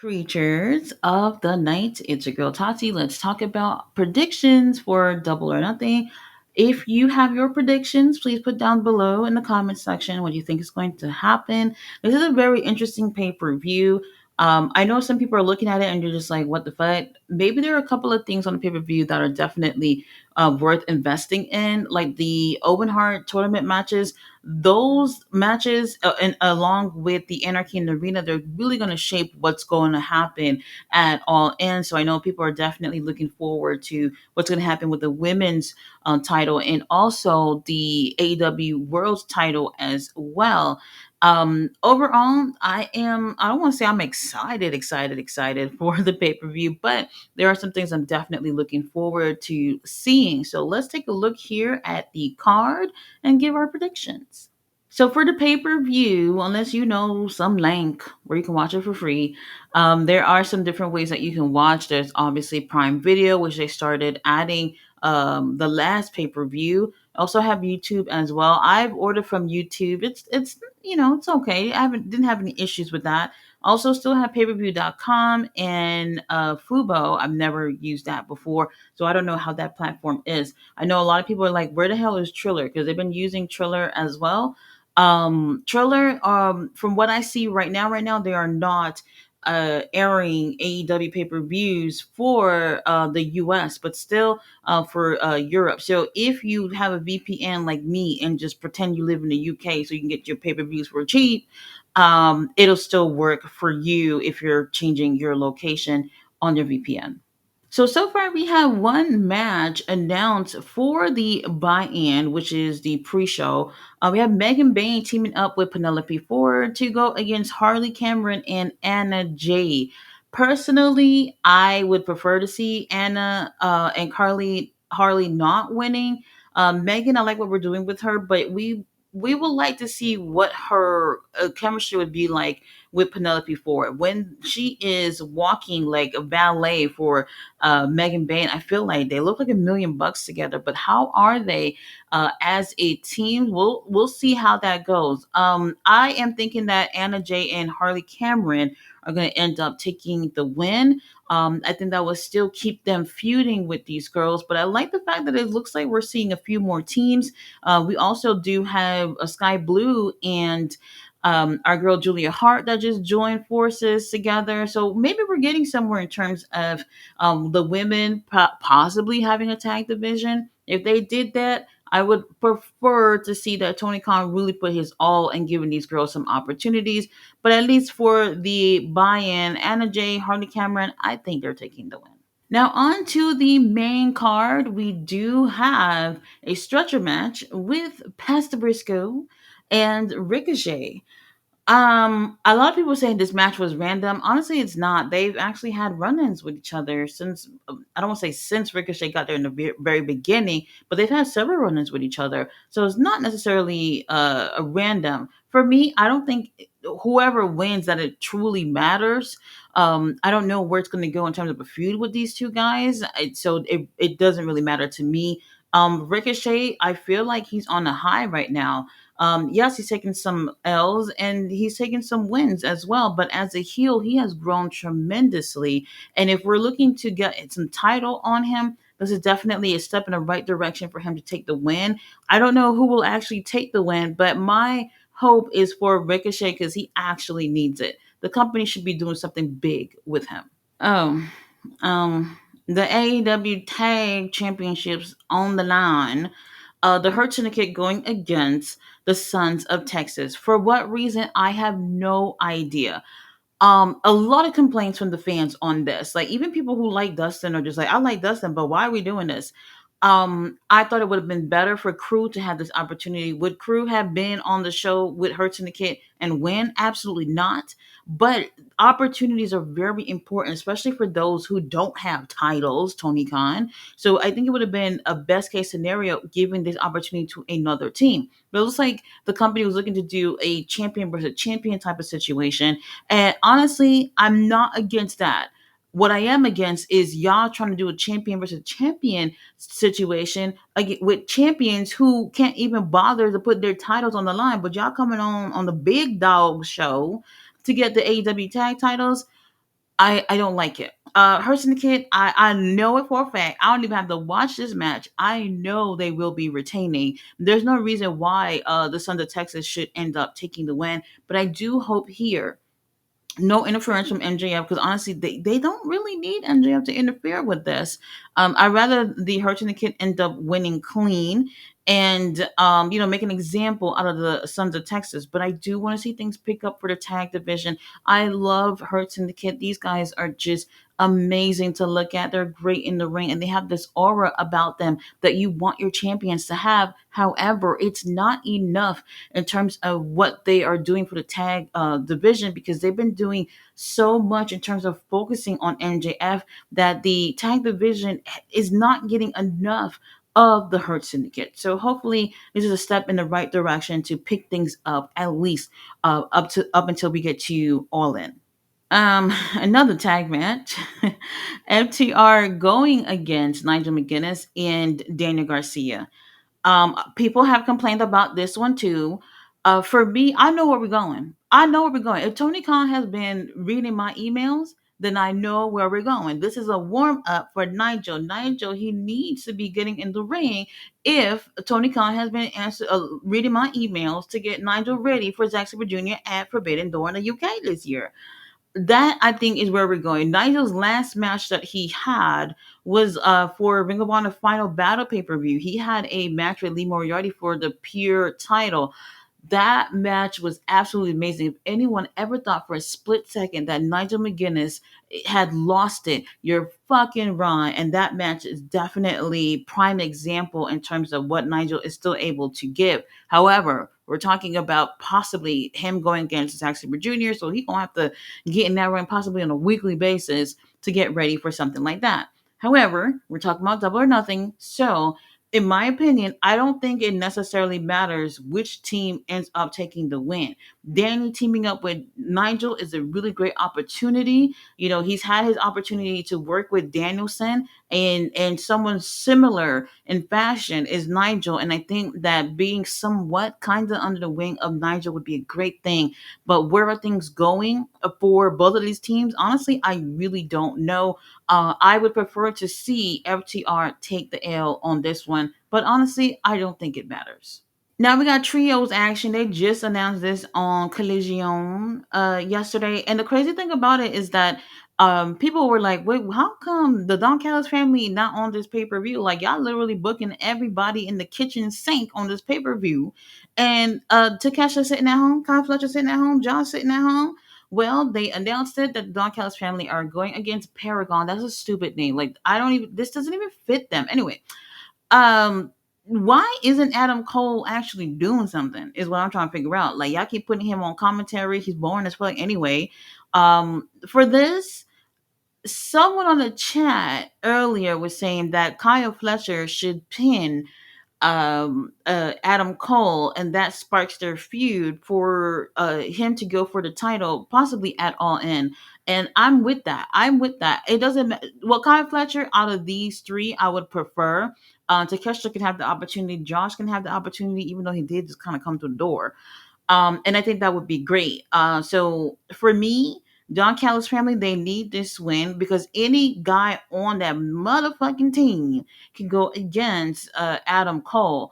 Creatures of the night. It's your girl Tati. Let's talk about predictions for Double or Nothing. If you have your predictions, please put down below in the comment section what you think is going to happen. This is a very interesting pay per view. I know some people are looking at it and you're just like, what the fuck? Maybe there are a couple of things on the pay per view that are definitely worth investing in, like the Omen Hard tournament matches. Those matches, and along with the Anarchy in the Arena, they're really going to shape what's going to happen at all ends. So I know people are definitely looking forward to what's going to happen with the women's title and also the AEW World title as well. Overall, I don't want to say I'm excited for the pay per view, but there are some things I'm definitely looking forward to seeing. So let's take a look here at the card and give our predictions. So for the pay per view, unless you know some link where you can watch it for free, there are some different ways that you can watch. There's obviously Prime Video, which they started adding the last pay per view. Also have YouTube as well. I've ordered from YouTube. It's it's okay. I haven't didn't have any issues with that. Also, still have payperview.com and Fubo. I've never used that before, so I don't know how that platform is. I know a lot of people are like, where the hell is Triller? Because they've been using Triller as well. Triller, from what I see right now, they are not airing AEW pay per views for the US, but still for Europe. So if you have a VPN like me and just pretend you live in the UK so you can get your pay per views for cheap, it'll still work for you if you're changing your location on your VPN. So far we have one match announced for the buy-in, which is the pre-show. We have Megan Bain teaming up with Penelope Ford to go against Harley Cameron and Anna Jay. Personally, I would prefer to see Anna and Harley not winning. Megan, I like what we're doing with her, but we would like to see what her chemistry would be like with Penelope Ford when she is walking like a ballet for Megan Bain. I feel like they look like $1 million together, but how are they as a team? We'll see how that goes. I am thinking that Anna Jay and Harley Cameron are going to end up taking the win. I think that will still keep them feuding with these girls, but I like the fact that it looks like we're seeing a few more teams. We also do have a Sky Blue and our girl Julia Hart that just joined forces together. So maybe we're getting somewhere in terms of the women possibly having a tag division. If they did that, I would prefer to see that Tony Khan really put his all in giving these girls some opportunities. But at least for the buy-in, Anna Jay, Harley Cameron, I think they're taking the win. Now, on to the main card, we do have a stretcher match with Pastor Briscoe and Ricochet. A lot of people saying this match was random. Honestly, it's not. They've actually had run-ins with each other since I don't want to say since Ricochet got there in the very beginning, but they've had several run-ins with each other. So it's not necessarily a random. For me, I don't think whoever wins that it truly matters. I don't know where it's going to go in terms of a feud with these two guys. So it doesn't really matter to me. Ricochet, I feel like he's on a high right now. Yes, he's taken some L's and he's taken some wins as well. But as a heel, he has grown tremendously. And if we're looking to get some title on him, this is definitely a step in the right direction for him to take the win. I don't know who will actually take the win, but my hope is for Ricochet because he actually needs it. The company should be doing something big with him. Oh, the AEW Tag Championships on the line. The Hurt Syndicate going against the Sons of Texas. For what reason? I have no idea. A lot of complaints from the fans on this. Like even people who like Dustin are just like, I like Dustin, but why are we doing this? I thought it would have been better for Crew to have this opportunity. Would Crew have been on the show with Hurt Syndicate and win? Absolutely not. But opportunities are very important, especially for those who don't have titles, Tony Khan. So I think it would have been a best case scenario giving this opportunity to another team. But it looks like the company was looking to do a champion versus champion type of situation. And honestly, I'm not against that. What I am against is y'all trying to do a champion versus champion situation with champions who can't even bother to put their titles on the line, but y'all coming on the big dog show to get the AEW tag titles. I don't like it. Her Syndicate, I know it for a fact. I don't even have to watch this match. I know they will be retaining. There's no reason why the Sons of Texas should end up taking the win. But I do hope here no interference from MJF, because honestly, they don't really need MJF to interfere with this. I'd rather the Hurt and the Kid end up winning clean and make an example out of the Sons of Texas. But I do want to see things pick up for the tag division. I love Hurt and the Kid. These guys are just amazing to look at. They're great in the ring and they have this aura about them that you want your champions to have. However, it's not enough in terms of what they are doing for the tag division, because they've been doing so much in terms of focusing on MJF that the tag division is not getting enough of the Hurt Syndicate. So hopefully this is a step in the right direction to pick things up, at least up until we get to All In. Another tag match. FTR going against Nigel McInness and Daniel Garcia. People have complained about this one too. For me, I know where we're going. I know where we're going. If Tony Khan has been reading my emails, then I know where we're going. This is a warm up for Nigel. Nigel, he needs to be getting in the ring. If Tony Khan has been reading my emails to get Nigel ready for Zack Sabre Jr. at Forbidden Door in the UK this year, that I think is where we're going. Nigel's last match that he had was for Ring of Honor Final Battle pay-per-view. He had a match with Lee Moriarty for the pure title. That match was absolutely amazing. If anyone ever thought for a split second that Nigel McGuinness had lost it, you're fucking wrong. And that match is definitely prime example in terms of what Nigel is still able to give. However, we're talking about possibly him going against Zack Sabre Jr., so he's gonna have to get in that ring possibly on a weekly basis to get ready for something like that. However, we're talking about Double or Nothing, so in my opinion, I don't think it necessarily matters which team ends up taking the win. Danny teaming up with Nigel is a really great opportunity. You know, he's had his opportunity to work with Danielson, and someone similar in fashion is Nigel. And I think that being somewhat kind of under the wing of Nigel would be a great thing. But where are things going for both of these teams? Honestly, I really don't know. I would prefer to see FTR take the L on this one, but honestly, I don't think it matters. Now we got trios action. They just announced this on Collision yesterday, and the crazy thing about it is that people were like, "Wait, how come the Don Callis family not on this pay per view? Like y'all literally booking everybody in the kitchen sink on this pay per view." And Takesha sitting at home, Kyle Fletcher sitting at home, John sitting at home. Well, they announced it that the Don Callis family are going against Paragon. That's a stupid name. Like I don't even. This doesn't even fit them. Anyway, um, why isn't Adam Cole actually doing something? Is what I'm trying to figure out. Like y'all keep putting him on commentary. He's boring as fuck anyway. For this, someone on the chat earlier was saying that Kyle Fletcher should pin Adam Cole, and that sparks their feud for him to go for the title, possibly at All In. And I'm with that. I'm with that. It doesn't matter. Well, Kyle Fletcher, out of these three, I would prefer. Takeshita can have the opportunity. Josh can have the opportunity, even though he did just kind of come to the door. And I think that would be great. So for me, Don Callis family, they need this win because any guy on that motherfucking team can go against Adam Cole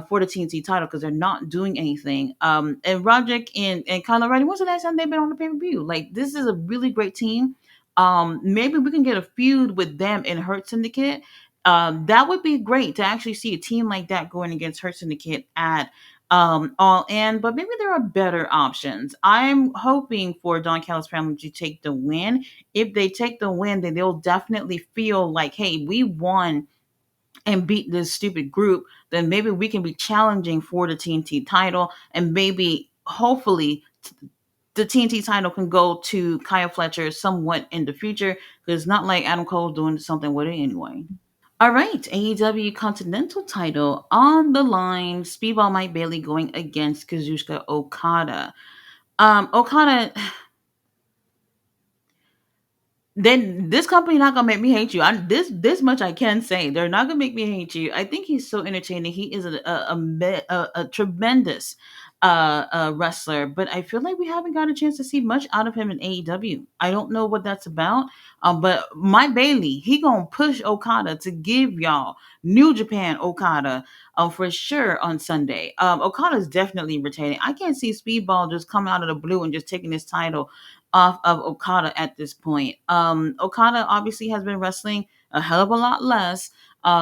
for the TNT title because they're not doing anything. And Roderick and Kyle O'Reilly, when's the last time they've been on the pay-per-view? Like, this is a really great team. Maybe we can get a feud with them in Hurt Syndicate. That would be great to actually see a team like that going against Hurt Syndicate at All In, but maybe there are better options. I'm hoping for Don Callis family to take the win. If they take the win, then they'll definitely feel like, hey, we won and beat this stupid group. Then maybe we can be challenging for the TNT title, and maybe, hopefully, the TNT title can go to Kyle Fletcher somewhat in the future because it's not like Adam Cole doing something with it anyway. All right, AEW Continental title on the line. Speedball Mike Bailey going against Kazuchika Okada. Okada, then this company not gonna make me hate you. This much I can say. They're not gonna make me hate you. I think he's so entertaining. He is a tremendous wrestler, but I feel like we haven't got a chance to see much out of him in AEW. I don't know what that's about. But Mike Bailey, he gonna push Okada to give y'all New Japan Okada for sure on Sunday. Okada's definitely retaining. I can't see Speedball just come out of the blue and just taking this title off of Okada at this point. Okada obviously has been wrestling a hell of a lot less.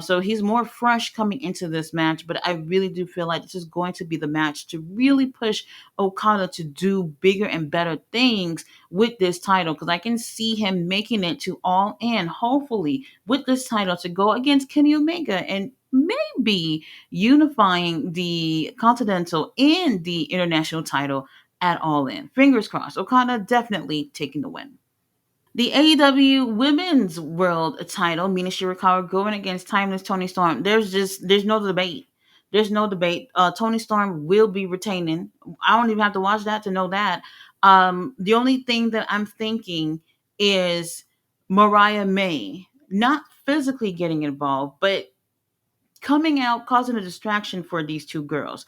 So he's more fresh coming into this match, but I really do feel like this is going to be the match to really push Okada to do bigger and better things with this title, because I can see him making it to All In, hopefully, with this title to go against Kenny Omega and maybe unifying the Continental and the International title at All In. Fingers crossed. Okada definitely taking the win. The AEW Women's World Title, Mina Shirakawa going against Timeless Tony Storm. There's no debate. There's no debate. Tony Storm will be retaining. I don't even have to watch that to know that. The only thing that I'm thinking is Mariah May not physically getting involved, but coming out causing a distraction for these two girls.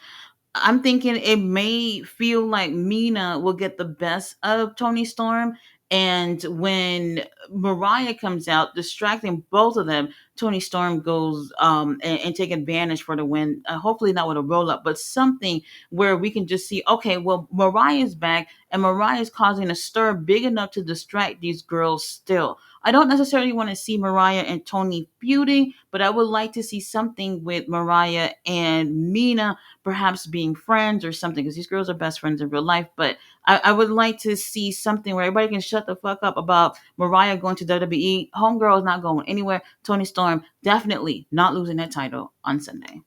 I'm thinking it may feel like Mina will get the best of Tony Storm. And when Mariah comes out, distracting both of them, Tony Storm goes and take advantage for the win. Hopefully not with a roll up, but something where we can just see, okay, well, Mariah's back and Mariah's causing a stir big enough to distract these girls still. I don't necessarily want to see Mariah and Tony feuding, but I would like to see something with Mariah and Mina perhaps being friends or something, because these girls are best friends in real life. But I would like to see something where everybody can shut the fuck up about Mariah going to WWE. Homegirl is not going anywhere. Tony Storm definitely not losing that title on Sunday.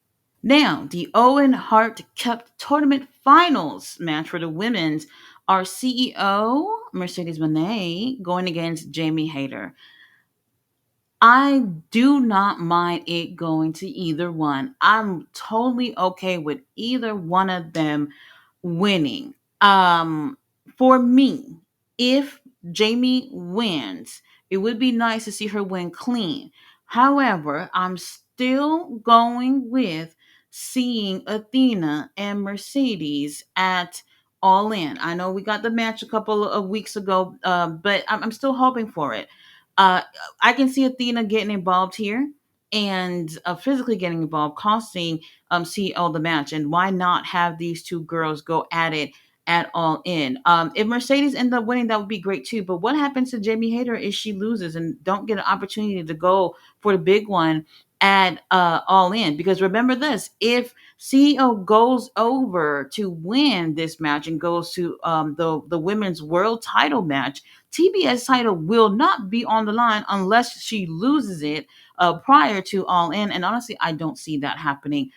Now, the Owen Hart Cup Tournament Finals match for the women's, our CEO, Mercedes Moné, going against Jamie Hayter. I do not mind it going to either one. I'm totally okay with either one of them winning. For me, if Jamie wins, it would be nice to see her win clean. However, I'm still going with seeing Athena and Mercedes at All In. I know we got the match a couple of weeks ago, but I'm still hoping for it. Uh, I can see Athena getting involved here and physically getting involved, costing CEO the match. And why not have these two girls go at it at All In? If Mercedes end up winning, that would be great too. But what happens to Jamie Hayter if she loses and don't get an opportunity to go for the big one at All In? Because remember this: if CEO goes over to win this match and goes to the women's world title match, TBS title will not be on the line unless she loses it prior to All In. And honestly, I don't see that happening.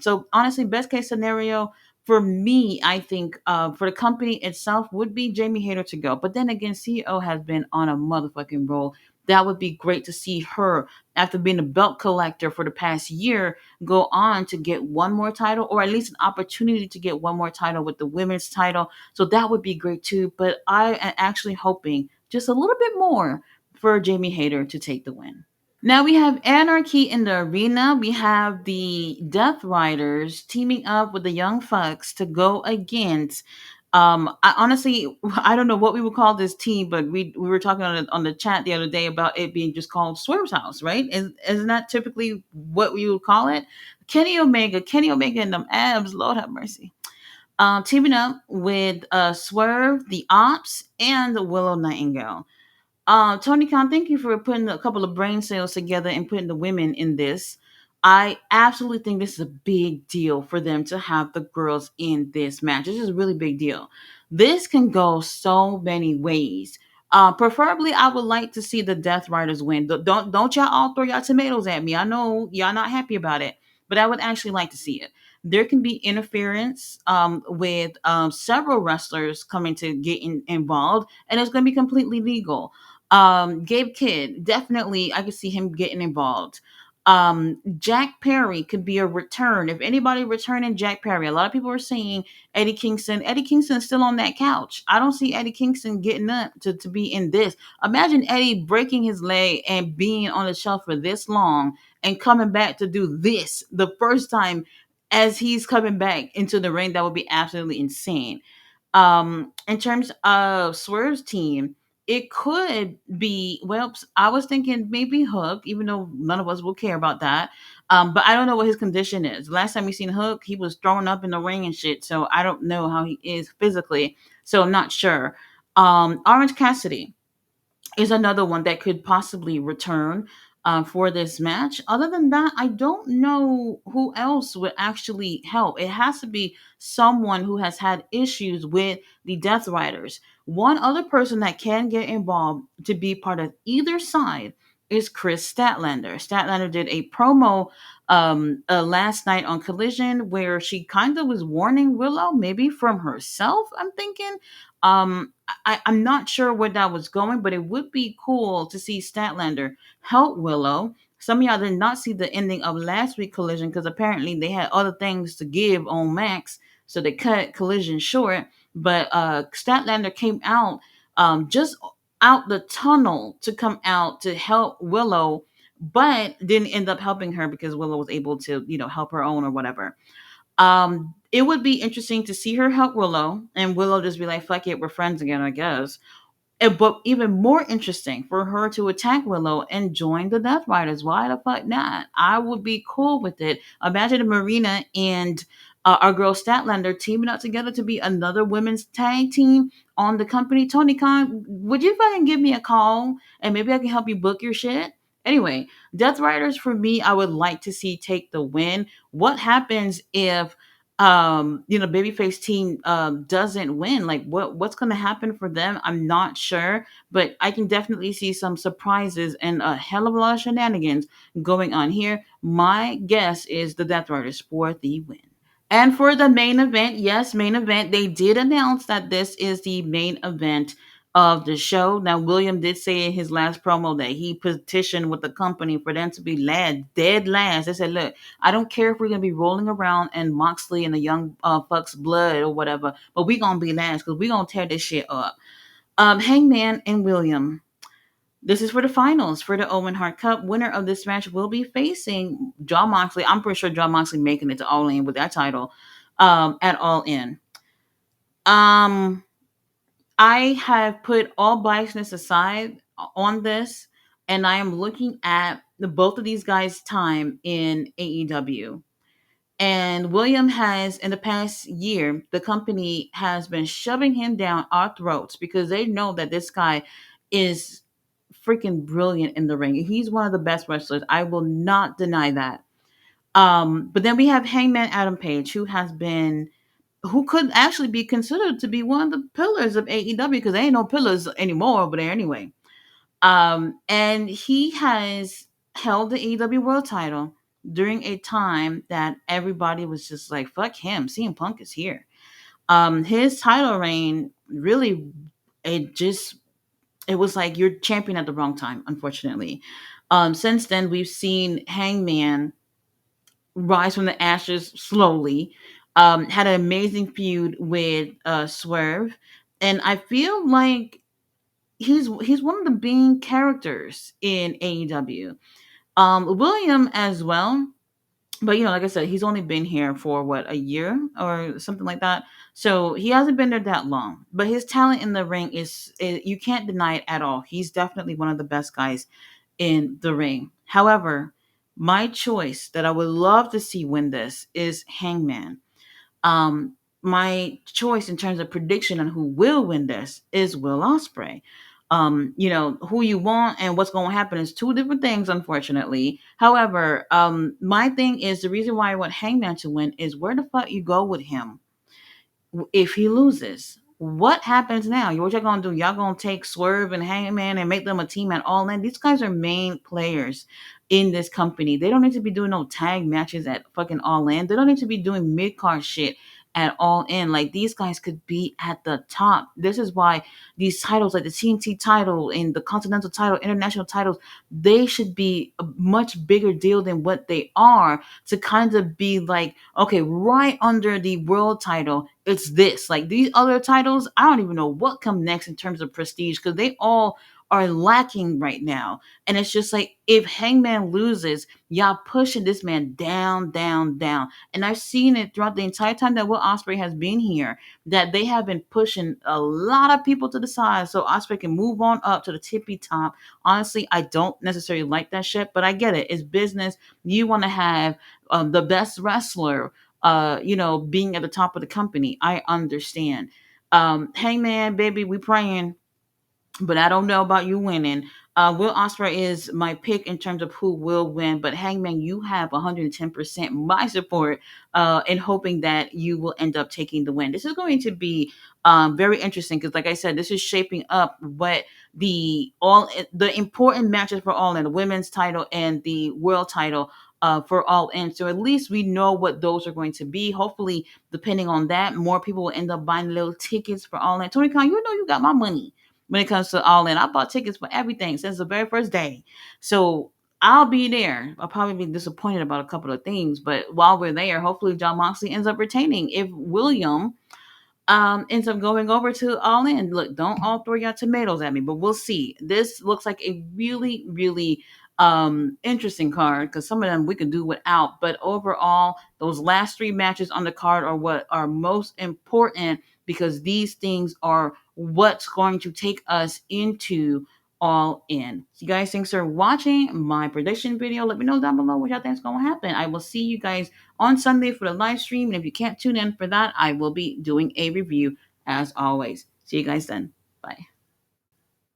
So honestly, best case scenario for me, I think for the company itself would be Jamie Hayter to go. But then again, CEO has been on a motherfucking roll. That would be great to see her, after being a belt collector for the past year, go on to get one more title, or at least an opportunity to get one more title with the women's title. So that would be great too. But I am actually hoping just a little bit more for Jamie Hayter to take the win. Now we have Anarchy in the arena. We have the Death Riders teaming up with the Young Fucks to go against. I honestly, I don't know what we would call this team, but we were talking on the chat the other day about it being just called Swerve's House, right? Isn't that typically what we would call it? Kenny Omega and them abs, Lord have mercy. Teaming up with Swerve, the Ops, and the Willow Nightingale. Tony Khan, thank you for putting a couple of brain cells together and putting the women in this. I absolutely think this is a big deal for them to have the girls in this match. This is a really big deal. This can go so many ways. Preferably, I would like to see the Death Riders win. Don't y'all all throw y'all tomatoes at me. I know y'all not happy about it, but I would actually like to see it. There can be interference with several wrestlers coming to get involved, and it's going to be completely legal. Gabe Kidd, definitely, I could see him getting involved. Jack Perry could be a return. If anybody returning Jack Perry, a lot of people are saying Eddie Kingston. Eddie Kingston is still on that couch. I don't see Eddie Kingston getting up to be in this. Imagine Eddie breaking his leg and being on the shelf for this long and coming back to do this the first time. as he's coming back into the ring. That would be absolutely insane. In terms of Swerve's team, it could be, well, I was thinking maybe Hook, even though none of us will care about that. But I don't know what his condition is. Last time we seen Hook, he was throwing up in the ring and shit, so I don't know how he is physically, so I'm not sure. Orange Cassidy is another one that could possibly return for this match. Other than that, I don't know who else would actually help. It has to be someone who has had issues with the Death Riders. One other person that can get involved to be part of either side is Chris Statlander. Statlander did a promo last night on Collision where she kind of was warning Willow, maybe from herself, I'm thinking. I'm not sure where that was going, but it would be cool to see Statlander help Willow. Some of y'all did not see the ending of last week's Collision because apparently they had other things to give on Max, so they cut Collision short. But Statlander came out just out the tunnel to come out to help Willow, but didn't end up helping her because Willow was able to, help her own or whatever. It would be interesting to see her help Willow, and Willow just be like, "Fuck it, we're friends again, I guess." But even more interesting for her to attack Willow and join the Death Riders. Why the fuck not? I would be cool with it. Imagine if Marina and our girl Statlander teaming up together to be another women's tag team on the company. Tony Khan, would you fucking give me a call and maybe I can help you book your shit? Anyway, Death Riders for me, I would like to see take the win. What happens if babyface team doesn't win? Like what's going to happen for them? I'm not sure, but I can definitely see some surprises and a hell of a lot of shenanigans going on here. My guess is the Death Riders for the win. And for the main event, yes, main event, they did announce that this is the main event of the show. Now, William did say in his last promo that he petitioned with the company for them to be dead last. They said, look, I don't care if we're going to be rolling around in Moxley and the young fuck's blood or whatever, but we're going to be last because we're going to tear this shit up. Hangman and William. This is for the finals for the Omen Hard Cup. Winner of this match will be facing John Moxley. I'm pretty sure John Moxley making it to All In with that title at All In. I have put all biasness aside on this, and I am looking at both of these guys' time in AEW. And William has, in the past year, the company has been shoving him down our throats because they know that this guy is freaking brilliant in the ring. He's one of the best wrestlers. I will not deny that. But then we have Hangman Adam Page, who could actually be considered to be one of the pillars of AEW because there ain't no pillars anymore over there anyway. And he has held the AEW World Title during a time that everybody was just like, "Fuck him." CM Punk is here. His title reign really, it just it was like you're champion at the wrong time, unfortunately. Since then, we've seen Hangman rise from the ashes slowly. Had an amazing feud with Swerve, and I feel like he's one of the main characters in AEW. William as well, but like I said, he's only been here for what, a year or something like that. So he hasn't been there that long. But his talent in the ring is you can't deny it at all. He's definitely one of the best guys in the ring. However, my choice that I would love to see win this is Hangman. My choice in terms of prediction on who will win this is Will Ospreay. Who you want and what's going to happen is two different things, unfortunately. However, my thing is the reason why I want Hangman to win is where the fuck you go with him if he loses. What happens now? What y'all gonna do? Y'all gonna take Swerve and Hangman and make them a team at All In? These guys are main players in this company. They don't need to be doing no tag matches at fucking All In. They don't need to be doing mid card shit at All In. Like, these guys could be at the top. This is why these titles, like the TNT title and the Continental title, international titles, they should be a much bigger deal than what they are, to kind of be like, okay, right under the world title, it's this. Like, these other titles, I don't even know what come next in terms of prestige because they all are lacking right now. And it's just like if Hangman loses, y'all pushing this man down, down, down. And I've seen it throughout the entire time that Will Ospreay has been here, that they have been pushing a lot of people to the side so Ospreay can move on up to the tippy top. Honestly, I don't necessarily like that shit, but I get it. It's business. You want to have the best wrestler, being at the top of the company. I understand. Hangman, baby, we praying, but I don't know about you winning. Will Ospreay is my pick in terms of who will win, but Hangman, you have 110% my support, in hoping that you will end up taking the win. This is going to be very interesting because, like I said, this is shaping up what the important matches for All In, the women's title and the world title. For All In, so at least we know what those are going to be. Hopefully, depending on that, more people will end up buying little tickets for All In. Tony Khan, you know you got my money when it comes to All In. I bought tickets for everything since the very first day. So I'll be there. I'll probably be disappointed about a couple of things, but while we're there, hopefully John Moxley ends up retaining. If William ends up going over to All In, look, don't all throw your tomatoes at me, but we'll see. This looks like a really, really interesting card because some of them we could do without, but overall, those last three matches on the card are what are most important because these things are what's going to take us into All In. So you guys, thanks for watching my prediction video. Let me know down below what y'all think is going to happen. I will see you guys on Sunday for the live stream. And if you can't tune in for that, I will be doing a review as always. See you guys then. Bye.